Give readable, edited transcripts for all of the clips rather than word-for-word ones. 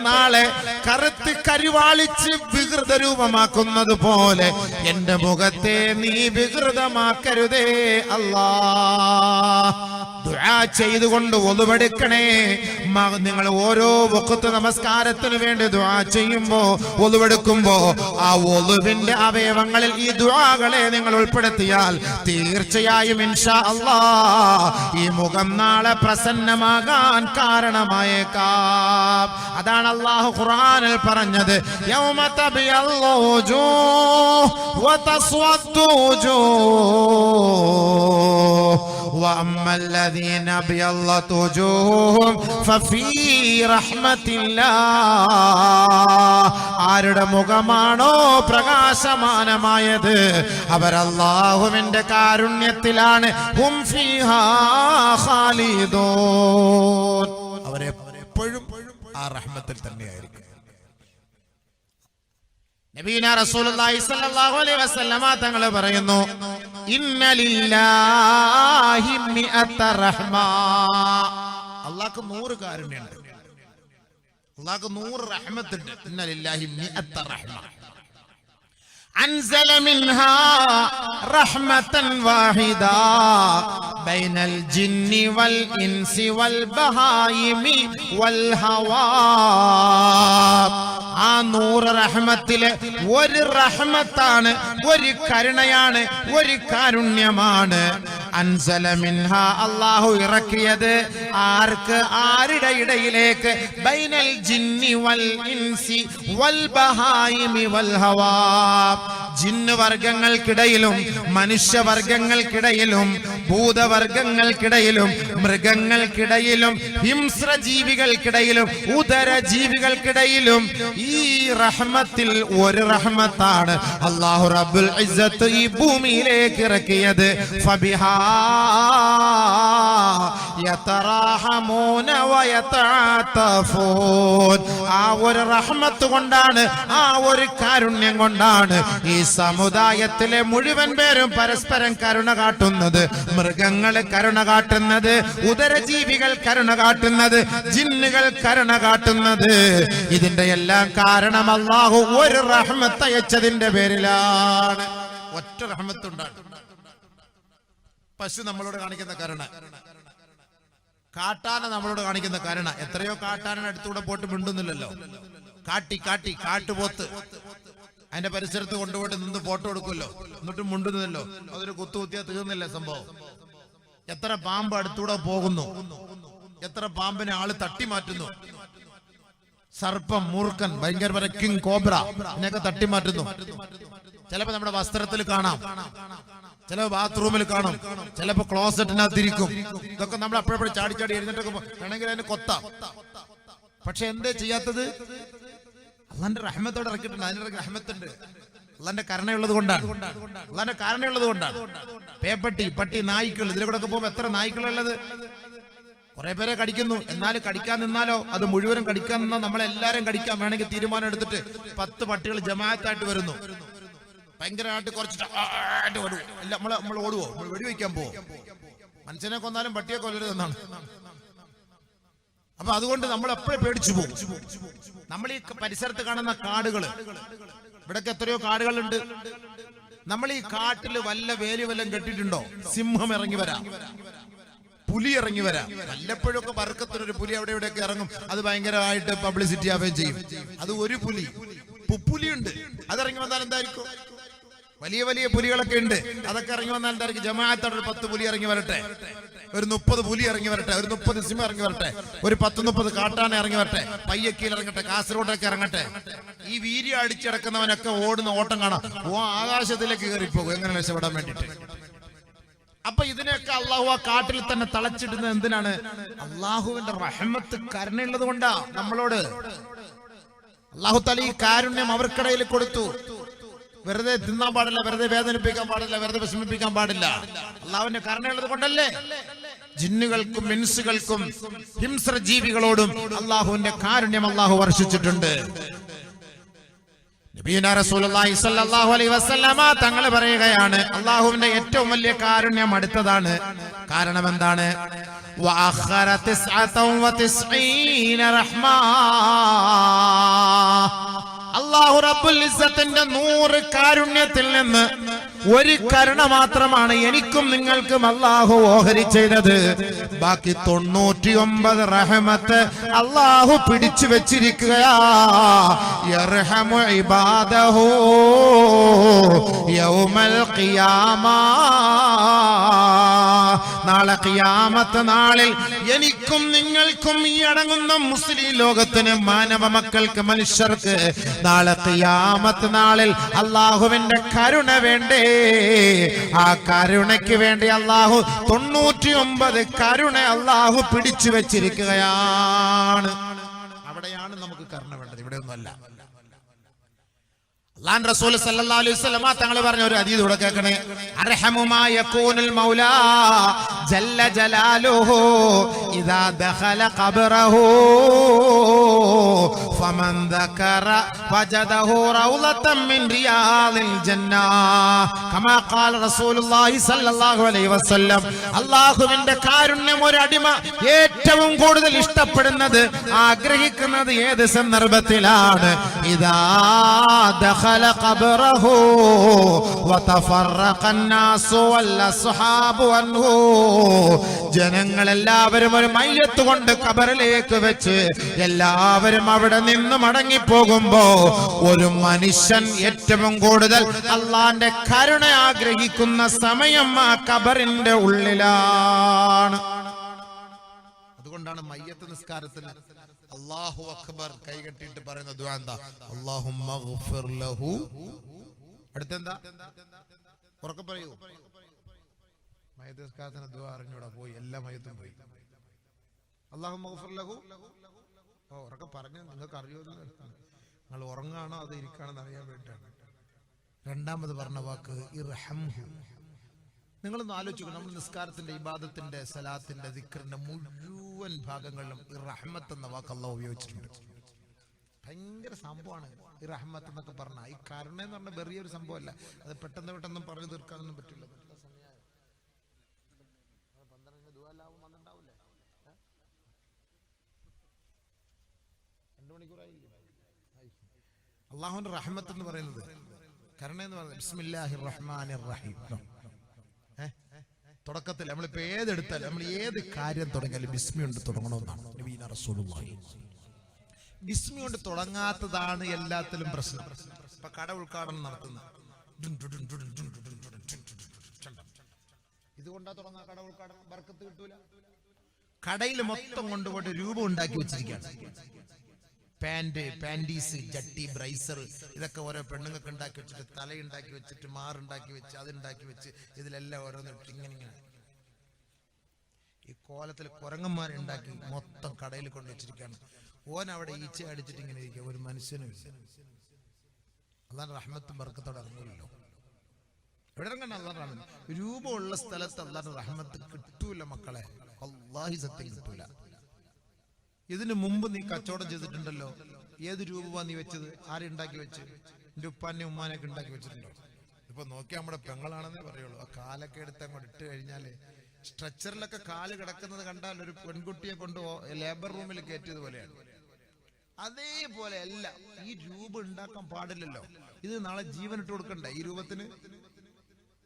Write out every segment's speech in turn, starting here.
നാളെ കറുത്ത് കരുവാളിച്ച് വികൃത രൂപമാക്കുന്നത് പോലെ എന്റെ മുഖത്തെ നീ വികൃതമാക്കരുതേ അല്ലാ. ദുആ ചെയ്തുകൊണ്ട് ഒളുവെടുക്കണേ. നിങ്ങൾ ഓരോ വഖത്ത് നമസ്കാരത്തിന് വേണ്ടി ദുആ ചെയ്യുമ്പോ, ഒളുവെടുക്കുമ്പോ ആ ഒളുവിന്റെ അവയവങ്ങളിൽ ഈ ദുആകളെ നിങ്ങൾ ഉൾപ്പെടുത്തിയാൽ തീർച്ചയായും ഇൻഷാ അല്ലാഹ് ഈ മുഖം നാളെ പ്രസന്നമാകാൻ കാരണമായേക്കാം. അതാണ് അല്ലാഹു ഖുർആനിൽ പറഞ്ഞത്, യൗമ തബിയല്ലു വജൂഹ് വതസ്വദ്ദു വജൂഹ് വഅമ്മ الذين ابيضت وجوههم ففي رحمة الله. ആരുടെ മുഖമാണോ പ്രകാശമാനമായത് അവർ അല്ലാഹുവിന്റെ കാരുണ്യത്തിലാണ്. ഹും ഫീഹാ ഖാലിദൂൻ. അവരെപ്പോഴും ആ റഹ്മത്തിൽ തന്നെയായിരിക്കും. നബീന റസൂലുള്ളാഹി സ്വല്ലല്ലാഹു അലൈഹി വസല്ലമ തങ്ങൾ പറയുന്നു, ഇന്ന ലില്ലാഹി മിഅത റഹ്മ. അല്ലാഹുക്ക് 100 കാരുണ്യമുണ്ട്, അല്ലാഹുക്ക് 100 റഹ്മത്തുണ്ട്. ഇന്ന ലില്ലാഹി മിഅത റഹ്മ അൻസല മിൻഹാ റഹ്മതൻ വാഹിദ ബൈനൽ ജിന്നി വൽ ഇൻസി വൽ ബഹായിമി വൽ ഹവാ. ആ 100 റഹ്മത്തിലെ ഒരു റഹ്മത്താണ്, ഒരു കരുണയാണ്, ഒരു കാരുണ്യമാണ്. അൻസല മിൻഹാ അല്ലാഹു ഇറക്കിയത് ആർക്ക്? ആരുടെ ഇടയിലേക്ക്? ബൈനൽ ജിന്നി വൽ ഇൻസി വൽ ബഹായിമി വൽ ഹവാ. ജിന്ന് വർഗങ്ങൾക്കിടയിലും മനുഷ്യവർഗങ്ങൾക്കിടയിലും ഭൂതവർഗങ്ങൾക്കിടയിലും മൃഗങ്ങൾക്കിടയിലും ഹിംസ്രജീവികൾക്കിടയിലും ഉദരജീവികൾക്കിടയിലും ഈ റഹ്മത്തിൽ ഒരു റഹ്മത്താണ് അല്ലാഹു റബ്ബുൽ ഇസ്സത്ത് ഈ ഭൂമിയിലേക്ക് ഇറക്കിയത്. ഫബിഹാ യതറഹമൂന വയതഅതഫൂൻ. ആ ഒരു റഹ്മത്ത് കൊണ്ടാണ്, ആ ഒരു കാരുണ്യം കൊണ്ടാണ് ഈ സമുദായത്തിലെ മുഴുവൻ പേരും പരസ്പരം കരുണ കാട്ടുന്നത്. മൃഗങ്ങൾ കരുണ കാട്ടുന്നത്, ഉദരജീവികൾ കരുണ കാട്ടുന്നത്, ജിന്നുകൾ കരുണ കാട്ടുന്നത്. ഇതിന്റെ എല്ലാം കാരണം അല്ലാഹു ഒരു റഹ്മത്ത് അയച്ചതിന്റെ പേരിലാണ്. ഒറ്റ റഹ്മത്തുണ്ടാണ്. പശു നമ്മളോട് കാണിക്കുന്ന കരുണ, കാട്ടാന നമ്മളോട് കാണിക്കുന്ന കരുണ. എത്രയോ കാട്ടാന അടുത്തൂടെ പോയിട്ട് മിണ്ടുന്നില്ലല്ലോ. കാട്ടുപോത്ത് അതിന്റെ പരിസരത്ത് കൊണ്ടുപോയിട്ട് നിന്ന് ഫോട്ടോ എടുക്കുമല്ലോ, എന്നിട്ടും മുണ്ടുന്നല്ലോ. അതൊരു കുത്തുകുത്തിയാ തീർന്നില്ല സംഭവം. എത്ര പാമ്പ് അടുത്തൂടെ പോകുന്നു, എത്ര പാമ്പിനെ ആള് തട്ടി മാറ്റുന്നു. സർപ്പം, മൂർഖൻ, ഭയങ്കര കിങ് കോബ്ര ഇതിനൊക്കെ തട്ടി മാറ്റുന്നു. ചിലപ്പോ നമ്മുടെ വസ്ത്രത്തിൽ കാണാം, ചിലപ്പോ ബാത്റൂമിൽ കാണും, ചിലപ്പോ ക്ലോസറ്റിനകത്തിരിക്കും. ഇതൊക്കെ നമ്മൾ അപ്പോഴപ്പോഴും ചാടി എഴുന്നേറ്റൊക്കെ വേണമെങ്കിൽ അതിന് കൊത്താം. പക്ഷെ എന്തേ ചെയ്യാത്തത്? അള്ളാന്റെ റഹ്മത്തോടെ ഇറക്കിയിട്ടുണ്ട്. അതിന് റഹ്മത്തുണ്ട്. അള്ളാന്റെ കരുണയുള്ളത് കൊണ്ടാണ്, അള്ളാന്റെ കാരണയുള്ളത് കൊണ്ടാണ്. പേപ്പട്ടി, പട്ടി, നായ്ക്കൾ, ഇതിലെ കൂടെ ഒക്കെ പോകുമ്പോ എത്ര നായ്ക്കളുള്ളത്. കുറെ പേരെ കടിക്കുന്നു. എന്നാലും കടിക്കാൻ നിന്നാലോ അത് മുഴുവനും കടിക്കാൻ നിന്നാൽ നമ്മളെല്ലാരും കടിക്കാൻ വേണമെങ്കിൽ തീരുമാനം എടുത്തിട്ട് 10 പട്ടികൾ ജമാഅത്തായിട്ട് വരുന്നു. ഭയങ്കരമായിട്ട് കുറച്ചിട്ട് നമ്മൾ ഓടുവോ? നമ്മൾ വെടിവെക്കാൻ പോവോ? മനുഷ്യനെ കൊന്നാലും പട്ടിയെ കൊല്ലരുതെന്നാണ്. അപ്പൊ അതുകൊണ്ട് നമ്മൾ എപ്പോഴും പേടിച്ചു പോകും. നമ്മൾ ഈ പരിസരത്ത് കാണുന്ന കാടുകള്, ഇവിടൊക്കെ എത്രയോ കാടുകളുണ്ട്. നമ്മൾ ഈ കാട്ടില് വല്ല വേലി വല്ലം കെട്ടിയിട്ടുണ്ടോ? സിംഹം ഇറങ്ങി വരാം, പുലി ഇറങ്ങി വരാം. വല്ലപ്പോഴൊക്കെ വർക്കത്തിനൊരു പുലി അവിടെ ഇവിടെയൊക്കെ ഇറങ്ങും. അത് ഭയങ്കരമായിട്ട് പബ്ലിസിറ്റി ആവുകയും ചെയ്യും. അത് ഒരു പുലി, പുലിയുണ്ട്. അതിറങ്ങി വന്നാൽ എന്തായിരിക്കും? വലിയ വലിയ പുലികളൊക്കെ ഉണ്ട്. അതൊക്കെ ഇറങ്ങി വന്നാൽ എന്തായിരിക്കും? ജമാഅത്തോടെ ഒരു 10 പുലി ഇറങ്ങി വരട്ടെ, ഒരു 30 പുലി ഇറങ്ങി വരട്ടെ, ഒരു 30 സിംഹം ഇറങ്ങി വരട്ടെ, ഒരു 10-30 കാട്ടാന ഇറങ്ങി വരട്ടെ, പയ്യക്കീൽ ഇറങ്ങട്ടെ, കാസർഗോഡൊക്കെ ഇറങ്ങട്ടെ. ഈ വീര്യം അടിച്ചിടക്കുന്നവനൊക്കെ ഓടുന്ന ഓട്ടം കാണാം. ആകാശത്തിലേക്ക് കയറിപ്പോകും എങ്ങനെ രക്ഷപ്പെടാൻ വേണ്ടിട്ട്. അപ്പൊ ഇതിനെയൊക്കെ അള്ളാഹു ആ കാട്ടിൽ തന്നെ തളച്ചിടുന്നത് എന്തിനാണ്? അള്ളാഹുവിന്റെ റഹ്മത്ത്, കരുണയുള്ളത് കൊണ്ടാ നമ്മളോട്. അള്ളാഹു തആല ഈ കാരുണ്യം അവർക്കിടയിൽ കൊടുത്തു. വെറുതെ തിന്നാൻ പാടില്ല, വെറുതെ വേദനിപ്പിക്കാൻ പാടില്ല, വെറുതെ വിഷമിപ്പിക്കാൻ പാടില്ല. അള്ളാഹുവിന്റെ കരുണയുള്ളത് കൊണ്ടല്ലേ ജിന്നുകൾക്കും ഇൻസുകൾക്കും ഹിംസ്ര ജീവികളോടും അള്ളാഹുവിന്റെ കാരുണ്യം അള്ളാഹു വർഷിച്ചിട്ടുണ്ട്. നബിയുനാ റസൂലുള്ളാഹി സ്വല്ലല്ലാഹു അലൈഹി വസല്ലമ തങ്ങൾ പറയുകയാണ്, അള്ളാഹുവിന്റെ ഏറ്റവും വലിയ കാരുണ്യം അടുത്തതാണ്. കാരണം എന്താണ്? വഅഖറ 99 റഹ്മാ. റബ്ബുൽ ഇസ്സത്തിന്റെ 100 കാരുണ്യത്തിൽ നിന്ന് ഒരു കരുണ മാത്രമാണ് എനിക്കും നിങ്ങൾക്കും അല്ലാഹു ഓഹരി ചെയ്തത്. ബാക്കി 99 റഹ്മത്ത് അല്ലാഹു പിടിച്ചു വെച്ചിരിക്കുകയാ. യർഹമു ഇബാദഹു യൗമൽ ഖിയാമ. നാളെ ഖിയാമത്ത് നാളിൽ എനിക്കും നിങ്ങൾക്കും ഈ അടങ്ങുന്ന മുസ്ലിം ലോകത്തിന് മാനവ മക്കൾക്ക് മനുഷ്യർക്ക് നാളെ ഖിയാമത്ത് നാളിൽ അല്ലാഹുവിന്റെ കരുണ വേണ്ടേ? ആ കരുണയ്ക്ക് വേണ്ടി അല്ലാഹു 99 കരുണ അല്ലാഹു പിടിച്ചു വെച്ചിരിക്കുകയാണ്. അവിടെയാണ് നമുക്ക് കരുണ വേണ്ടത്, ഇവിടെ ഒന്നുമല്ല. അല്ലാഹു റസൂൽ സല്ലല്ലാഹു അലൈഹി വസല്ലം തങ്ങൾ പറഞ്ഞ ഒരു ഹദീസ് ഇവിടെ കേൾക്കണേ. അർഹമു മാ യകൂനുൽ മൗലാ ജല്ല ജലാലുഹു ഇദാ ദഖല ഖബ്റഹു ഫമൻ ദകറ വജദഹു റൗളതൻ മിൻ റിയാദിൽ ജന്ന കമാ ഖാല റസൂലുള്ളാഹി സല്ലല്ലാഹു അലൈഹി വസല്ലം. അല്ലാഹുവിന്റെ കാരുണ്യം ഒരു അടിമ ഏറ്റവും കൂടുതൽ ഇഷ്ടപ്പെടുന്നത് ആഗ്രഹിക്കുന്നത് ഏത് സന്ദർഭത്തിലാണ്? ഇദാ ദഖല قبره وتفرق الناس والأصحاب عنه. ജനങ്ങൾ എല്ലാവരും ഒരു മയ്യത്ത് കൊണ്ട് ഖബറിലേക്ക് വെച്ച് എല്ലാവരും അവിടെ നിന്ന് മടങ്ങിപ്പോകുമ്പോ ഒരു മനുഷ്യൻ ഏറ്റവും കൂടുതൽ അള്ളാന്റെ കരുണ ആഗ്രഹിക്കുന്ന സമയം ആ ഖബറിന്റെ ഉള്ളിലാണ്. അതുകൊണ്ടാണ് മയ്യത്ത് നിസ്കാരത്തിന് അല്ലാഹു അക്ബർ കൈകെട്ടിയിട്ട് പറയുന്ന ദുആ എന്താ? അല്ലാഹുമ്മഗ്ഫിർ ലഹു. അടുത്തെന്താ? ഉറക്കെ പറയൂ. മയ്യത്ത് നിസ്കാരത്തിന് ദുആ അറിഞ്ഞൂടാ, പോയി എല്ലാ മയ്യത്തും പോയി. അല്ലാഹുമ്മഗ്ഫിർ ലഹു. ഉറക്കെ പറഞ്ഞു. നിങ്ങൾക്ക് അറിയോ? നിങ്ങൾ ഉറങ്ങാണോ അത് ഇരിക്കാണെന്ന് അറിയാൻ വേണ്ടിയിട്ടാണ്. രണ്ടാമത് പറഞ്ഞ വാക്ക് ഇർഹംഹു. നിങ്ങളൊന്ന് ആലോചിക്കണം. നമ്മൾ നിസ്കാരത്തിന്റെ ഇബാദത്തിന്റെ സലാത്തിന്റെ ദിക്റിന്റെ മുഴുവൻ ഭാഗങ്ങളിലും ഈ റഹ്മത്ത് എന്ന വാക്ക് അല്ലാഹു ഉപയോഗിച്ചിട്ടുണ്ട്. ഭയങ്കര സംഭവമാണ് ഈ റഹ്മത്ത് എന്നൊക്കെ പറഞ്ഞാൽ. ഈ കരുണ എന്ന് പറഞ്ഞാൽ ചെറിയൊരു സംഭവമല്ല. അത് പെട്ടെന്ന് പറഞ്ഞു തീർക്കാനൊന്നും പറ്റില്ല. അല്ലാഹുവിന്റെ റഹ്മത്ത് എന്ന് പറയുന്നത്, കരുണ എന്ന് പറയുന്നത് ബിസ്മില്ലാഹിർ റഹ്മാനിർ റഹീം. തുടക്കത്തിൽ നമ്മളിപ്പോ ഏതെടുത്താലും നമ്മൾ ഏത് കാര്യം തുടങ്ങിയാലും ബിസ്മി കൊണ്ട് തുടങ്ങണമെന്നാണ് നബിയുനാ റസൂലുള്ളാഹി. ബിസ്മി കൊണ്ട് തുടങ്ങാത്തതാണ് എല്ലാത്തിലും പ്രശ്നം. ഇപ്പൊ കട ഉദ്ഘാടനം നടത്തുന്ന ഇതുകൊണ്ടാ തുടങ്ങാ കട ഉദ്ഘാടനം, ബർക്കത്ത് കിട്ടൂല. കടയിൽ മൊത്തം കൊണ്ടുപോയിട്ട് രൂപം ഉണ്ടാക്കി വെച്ചിരിക്കുകയാണ്. പാന്റ്, പാൻറ്റീസ്, ജട്ടി, ബ്രൈസർ, ഇതൊക്കെ ഓരോ പെണ്ണുങ്ങൾക്ക് ഉണ്ടാക്കി വെച്ചിട്ട്, തലയുണ്ടാക്കി വെച്ചിട്ട്, മാറുണ്ടാക്കി വെച്ച്, അതുണ്ടാക്കി വെച്ച്, ഇതിലെല്ലാം ഓരോന്ന് ഇങ്ങനെ ഈ കോലത്തിൽ കുരങ്ങന്മാരുണ്ടാക്കി മൊത്തം കടയിൽ കൊണ്ടുവച്ചിരിക്കുകയാണ്. ഓൻ അവിടെ ഈച്ച അടിച്ചിട്ട് ഇങ്ങനെ ഇരിക്കുക. ഒരു മനുഷ്യനും അല്ലാഹുവിന്റെ റഹ്മത്തും ബർക്കത്തോടെ ഇറങ്ങൂലല്ലോ. എവിടെ ഇറങ്ങണം? അല്ലാഹുവിന്റെ റഹ്മത്ത്. രൂപമുള്ള സ്ഥലത്ത് അല്ലാഹുവിന്റെ റഹ്മത്ത് കിട്ടൂല മക്കളെ, വല്ലാഹി സത്യം കിട്ടൂല. ഇതിനു മുമ്പ് നീ കച്ചവടം ചെയ്തിട്ടുണ്ടല്ലോ. ഏത് രൂപമാണ് നീ വെച്ചത്? ആരുണ്ടാക്കി വെച്ച്? എന്റെ ഉപ്പാനെ ഉമ്മാനെയൊക്കെ ഉണ്ടാക്കി വെച്ചിട്ടുണ്ടോ? ഇപ്പൊ നോക്കിയാൽ നമ്മുടെ പെങ്ങളാണെന്നേ പറയുള്ളൂ. ആ കാലൊക്കെ എടുത്ത് അങ്ങോട്ട് ഇട്ട് കഴിഞ്ഞാല് സ്ട്രെച്ചറിലൊക്കെ കാല് കിടക്കുന്നത് കണ്ടാൽ ഒരു പെൺകുട്ടിയെ കൊണ്ട് ലേബർ റൂമിൽ കയറ്റിയത് പോലെയാണ്. അതേപോലെ അല്ല, ഈ രൂപം ഉണ്ടാക്കാൻ പാടില്ലല്ലോ. ഇത് നാളെ ജീവനിട്ട് കൊടുക്കണ്ടേ ഈ രൂപത്തിന്?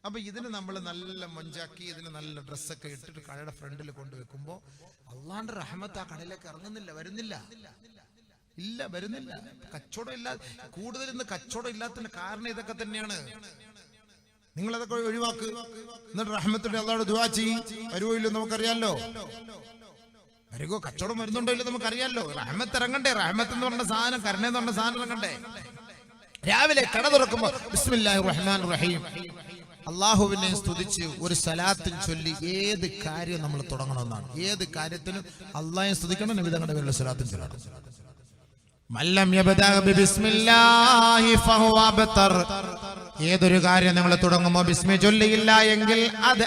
അപ്പൊ ഇതിന് നമ്മൾ നല്ല മൊഞ്ചാക്കി ഇതിന് നല്ല ഡ്രസ്സൊക്കെ ഇട്ടിട്ട് കടയുടെ ഫ്രണ്ടിൽ കൊണ്ടുവെക്കുമ്പോ അള്ളാന്റെ റഹ്മത്ത് ആ കടയിലേക്ക് ഇറങ്ങുന്നില്ല, വരുന്നില്ല. കച്ചവടം ഇല്ല. കൂടുതൽ ഇന്ന് കച്ചവടം ഇല്ലാത്തതിന്റെ കാരണം ഇതൊക്കെ തന്നെയാണ്. നിങ്ങൾ അതൊക്കെ ഒഴിവാക്ക്. എന്നിട്ട് റഹ്മത്തിന്റെ അള്ളാഹുവോട് ദുആ ചെയ്യ്. വരുവോ ഇല്ലോ നമുക്കറിയാലോ. വരുവോ, കച്ചവടം വരുന്നുണ്ടോ ഇല്ലോ നമുക്കറിയാലോ. റഹ്മത്ത് ഇറങ്ങണ്ടേ? റഹ്മത്ത് എന്ന് പറഞ്ഞ സാധനം, കരുണ എന്ന് പറഞ്ഞ സാധനം ഇറങ്ങണ്ടേ? രാവിലെ കട തുറക്കുമ്പോ ബിസ്മില്ലാഹിർ റഹ്മാനിർ റഹീം അള്ളാഹുവിനെ സ്തുതിച്ച് ഒരു സലാത്തിൽ ചൊല്ലി ഏത് കാര്യം നമ്മൾ തുടങ്ങണമെന്നാണ്. ഏത് കാര്യത്തിനും അള്ളാഹെ സ്തുതിക്കണം, നബി തങ്ങളുടെ പേരിൽ സലാത്തിൽ ചൊല്ലണം. മല്ലം യബ്ദഅ ബിസ്മില്ലാഹി ഫഹുവ അബ്തർ. ഏതൊരു കാര്യം നിങ്ങൾ തുടങ്ങുമ്പോൾ ബിസ്മി ചൊല്ലിയില്ല എങ്കിൽ അത്